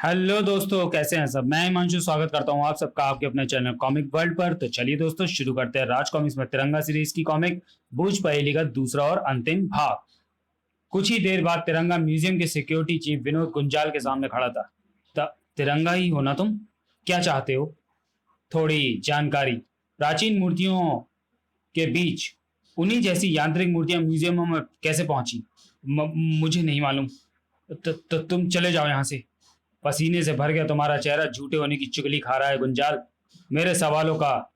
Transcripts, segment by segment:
Hello दोस्तों, कैसे हैं सब। मैं हिमांशु स्वागत करता हूं आप सबका आपके अपने चैनल कॉमिक वर्ल्ड पर। तो चलिए दोस्तों, शुरू करते हैं राज कॉमिक्स में तिरंगा सीरीज की कॉमिक बूझ पहेली का दूसरा और अंतिम भाग। कुछ ही देर बाद तिरंगा म्यूजियम के सिक्योरिटी चीफ विनोद गुंजाल के सामने खड़ा था। तिरंगा ही हो ना तुम? क्या चाहते हो? थोड़ी जानकारी। प्राचीन मूर्तियों के बीच उन्हीं जैसी यांत्रिक मूर्तियां म्यूजियम में कैसे पहुंची? मुझे नहीं मालूम। तो तुम चले जाओ यहां से। पसीने से भर गया तुम्हारा चेहरा झूठे होने की चुगली खा रहा है गुंजाल। मेरे सवालों का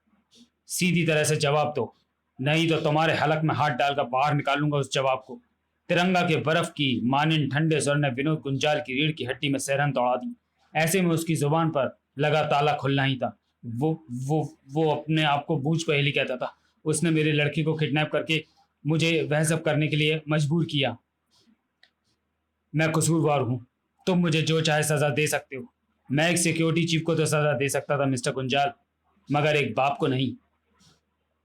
सीधी तरह से जवाब दो, नहीं तो तुम्हारे हलक में हाथ डालकर बाहर निकालूंगा उस जवाब को। तिरंगा के बर्फ की मानिंद ठंडे स्वर ने विनोद गुंजाल की रीढ़ की हड्डी में सिरहन दौड़ा दी। ऐसे में उसकी जुबान पर लगा ताला खुलना ही था। वो वो वो अपने आप को बूझ पहेली कहता था। उसने मेरी लड़की को किडनैप करके मुझे वह सब करने के लिए मजबूर किया। मैं कसूरवार हूँ। तुम मुझे जो चाहे सजा दे सकते हो। मैं एक सिक्योरिटी चीफ को तो सजा दे सकता था मिस्टर गुंजाल, मगर एक बाप को नहीं।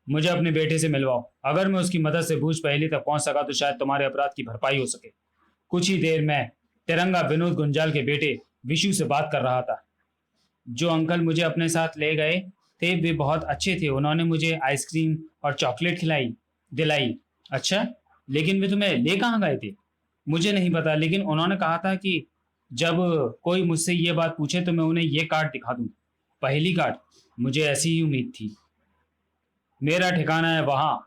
मुझे अपने बेटे से मिलवाओ। अगर मैं उसकी मदद से बूझ पहेली तक पहुंच सका तो शायद तुम्हारे अपराध की भरपाई हो सके। कुछ ही देर में तिरंगा विनोद गुंजाल के बेटे विशु से बात कर रहा था। जो अंकल मुझे अपने साथ ले गए थे वे बहुत अच्छे थे। उन्होंने मुझे आइसक्रीम और चॉकलेट खिलाई दिलाई। अच्छा, लेकिन वे तुम्हें ले कहाँ गए थे? मुझे नहीं पता, लेकिन उन्होंने कहा था कि जब कोई मुझसे ये बात पूछे तो मैं उन्हें ये कार्ड दिखा दूं। पहली कार्ड? मुझे ऐसी ही उम्मीद थी। मेरा ठिकाना है वहां,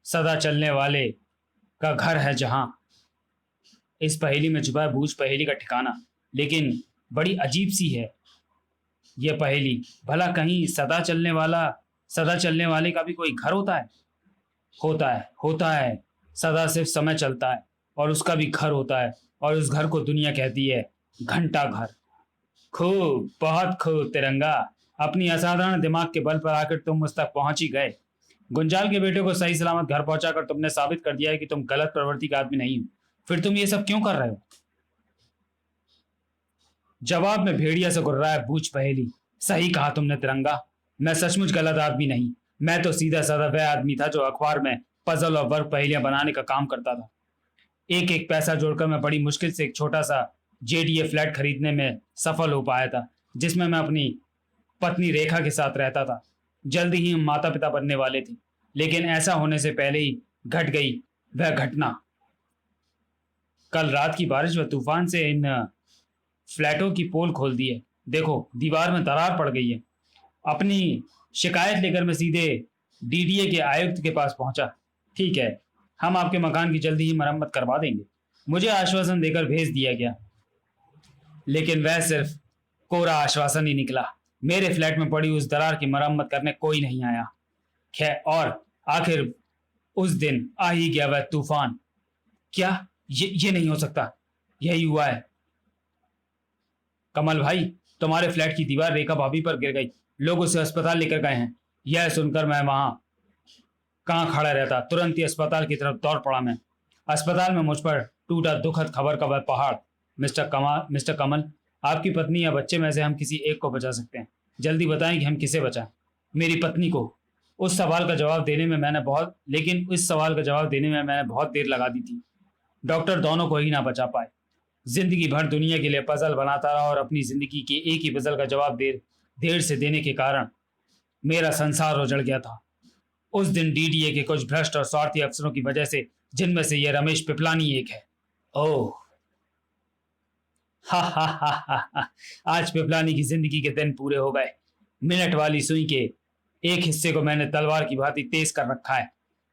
सदा चलने वाले का घर है जहां। इस पहेली में छुपा है बूझ पहेली का ठिकाना। लेकिन बड़ी अजीब सी है यह पहेली। भला कहीं सदा चलने वाले का भी कोई घर होता है? होता है। सदा सिर्फ समय चलता है और उसका भी घर होता है, और उस घर को दुनिया कहती है घंटा घर। खूब, बहुत खूब तिरंगा। अपनी असाधारण दिमाग के बल पर आकर तुम मुझ तक पहुंच ही गए। गुंजाल के बेटे को सही सलामत घर पहुंचाकर तुमने साबित कर दिया है कि तुम गलत प्रवृत्ति का आदमी नहीं हो। फिर तुम ये सब क्यों कर रहे हो? जवाब में भेड़िया से गुर्राया है बूझ पहेली। सही कहा तुमने तिरंगा। मैं सचमुच गलत आदमी नहीं। मैं तो सीधा साधा वह आदमी था जो अखबार में पजल और वर्क पहेलियां बनाने का काम करता था। एक एक पैसा जोड़कर मैं बड़ी मुश्किल से एक छोटा सा जेडीए फ्लैट खरीदने में सफल हो पाया था, जिसमें मैं अपनी पत्नी रेखा के साथ रहता था। जल्दी ही हम माता पिता बनने वाले थे, लेकिन ऐसा होने से पहले ही घट गई वह घटना। कल रात की बारिश व तूफान से इन फ्लैटों की पोल खोल दी है। देखो, दीवार में दरार पड़ गई है। अपनी शिकायत लेकर मैं सीधे डीडीए के आयुक्त के पास पहुंचा। ठीक है, हम आपके मकान की जल्दी ही मरम्मत करवा देंगे। मुझे आश्वासन देकर भेज दिया गया, लेकिन वह सिर्फ कोरा आश्वासन ही निकला। मेरे फ्लैट में पड़ी उस दरार की मरम्मत करने कोई नहीं आया। खैर, और आखिर उस दिन आ ही गया वह तूफान। क्या? ये नहीं हो सकता। यही हुआ है कमल भाई। तुम्हारे फ्लैट की दीवार रेखा भाभी पर गिर गई। लोग उसे अस्पताल लेकर गए हैं। यह सुनकर मैं वहां कहाँ खड़ा रहता, तुरंत ही अस्पताल की तरफ दौड़ पड़ा मैं। अस्पताल में मुझ पर टूटा दुखद खबर का वह पहाड़। मिस्टर कमल, आपकी पत्नी या बच्चे में से हम किसी एक को बचा सकते हैं। जल्दी बताएं कि हम किसे बचाएं। मेरी पत्नी को। उस सवाल का जवाब देने में मैंने बहुत लेकिन इस सवाल का जवाब देने में मैंने बहुत देर लगा दी थी। डॉक्टर दोनों को ही ना बचा पाए। जिंदगी भर दुनिया के लिए पजल बनाता रहा और अपनी जिंदगी के एक ही पजल का जवाब देर से देने के कारण मेरा संसार उजड़ गया था। उस दिन डीडीए के कुछ भ्रष्ट और स्वार्थी अफसरों की वजह से, जिनमें से यह रमेश पिपलानी एक है। ओह, हा। आज पिपलानी की जिंदगी के दिन पूरे हो गए। मिनट वाली सुई के एक हिस्से को मैंने तलवार की भांति तेज कर रखा है।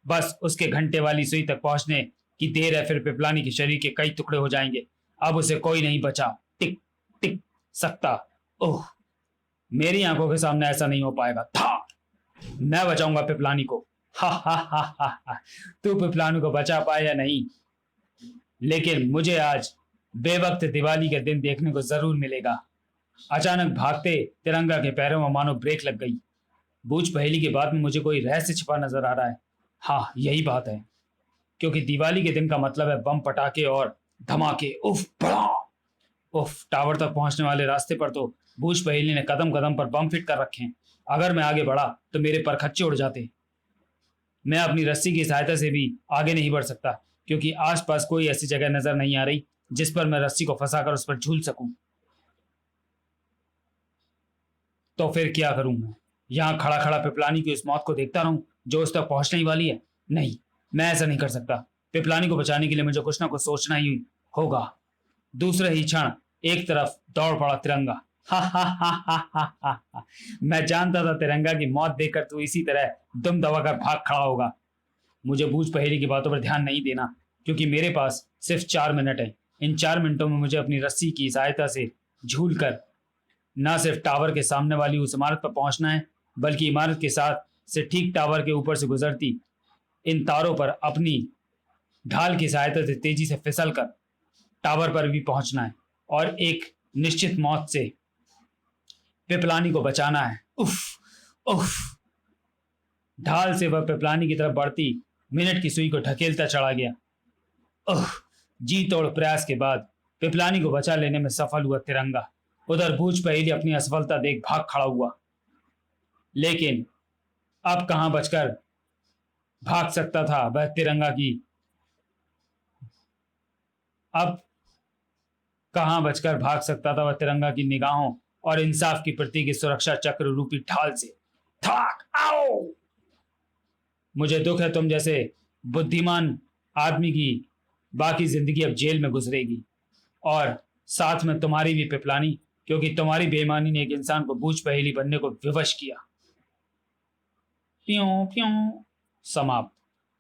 बस उसके घंटे वाली सुई तक पहुंचने की देर है, फिर पिपलानी के शरीर के कई टुकड़े हो जाएंगे। अब उसे कोई नहीं बचा टिक टिक सकता। ओह, मेरी आंखों के सामने ऐसा नहीं हो पाएगा था। मैं बचाऊंगा पिपलानी को। हा। तू पिपलानी को बचा पाए या नहीं, लेकिन मुझे आज बेवक्त दिवाली के दिन देखने को जरूर मिलेगा। अचानक भागते तिरंगा के पैरों में मानो ब्रेक लग गई। बूझ पहेली के बाद में मुझे कोई रहस्य छिपा नजर आ रहा है। हाँ, यही बात है, क्योंकि दिवाली के दिन का मतलब है बम पटाखे और धमाके। उफ बड़ा उफ, टावर तक पहुंचने वाले रास्ते पर तो बूझ पहेली ने कदम कदम पर बम फिट कर रखे हैं। अगर मैं आगे बढ़ा तो मेरे परखच्चे उड़ जाते। मैं अपनी रस्सी की सहायता से भी आगे नहीं बढ़ सकता, क्योंकि आसपास कोई ऐसी जगह नजर नहीं आ रही जिस पर मैं रस्सी को फंसाकर उस पर झूल सकूं। तो फिर क्या करूं मैं? यहाँ खड़ा खड़ा पिपलानी की उस मौत को देखता रहूं जो उस तक पहुंचने ही वाली है? नहीं, मैं ऐसा नहीं कर सकता। पिपलानी को बचाने के लिए मुझे कुछ ना कुछ सोचना ही होगा। दूसरे ही क्षण एक तरफ दौड़ पड़ा तिरंगा। हा हा हा हा हा हा हा। मैं जानता था तिरंगा की मौत देखकर तू इसी तरह दुम दबाकर भाग खड़ा होगा। मुझे बूझ पहेली की बातों पर ध्यान नहीं देना, क्योंकि मेरे पास सिर्फ 4 मिनट है। इन 4 मिनटों में मुझे अपनी रस्सी की सहायता से झूल कर न सिर्फ टावर के सामने वाली उस इमारत पर पहुंचना है, बल्कि इमारत के साथ से ठीक टावर के ऊपर से गुजरती इन तारों पर अपनी ढाल की सहायता से तेजी से फिसल कर टावर पर भी पहुंचना है और एक निश्चित मौत से पिपलानी को बचाना है। उफ उफ। ढाल से वह पिपलानी की तरफ बढ़ती मिनट की सुई को ढकेलता चढ़ा गया। ओह। जी तोड़ प्रयास के बाद पिपलानी को बचा लेने में सफल हुआ तिरंगा। उधर बूझ पहेली अपनी असफलता देख भाग खड़ा हुआ। लेकिन अब कहां बचकर भाग सकता था वह तिरंगा की अब कहां बचकर भाग सकता था वह तिरंगा की निगाहों और इंसाफ की प्रतीक की सुरक्षा चक्र रूपी ढाल से। थाक आओ। मुझे दुख है तुम जैसे बुद्धिमान आदमी की बाकी जिंदगी अब जेल में गुजरेगी, और साथ में तुम्हारी भी पिपलानी, क्योंकि तुम्हारी बेईमानी ने एक इंसान को बूझ पहेली बनने को विवश किया। प्यों प्यों। समाप्त।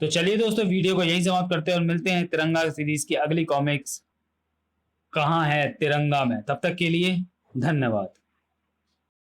तो चलिए दोस्तों, वीडियो को यहीं समाप्त करते हैं और मिलते हैं तिरंगा सीरीज की अगली कॉमिक्स कहां है तिरंगा में। तब तक के लिए धन्यवाद।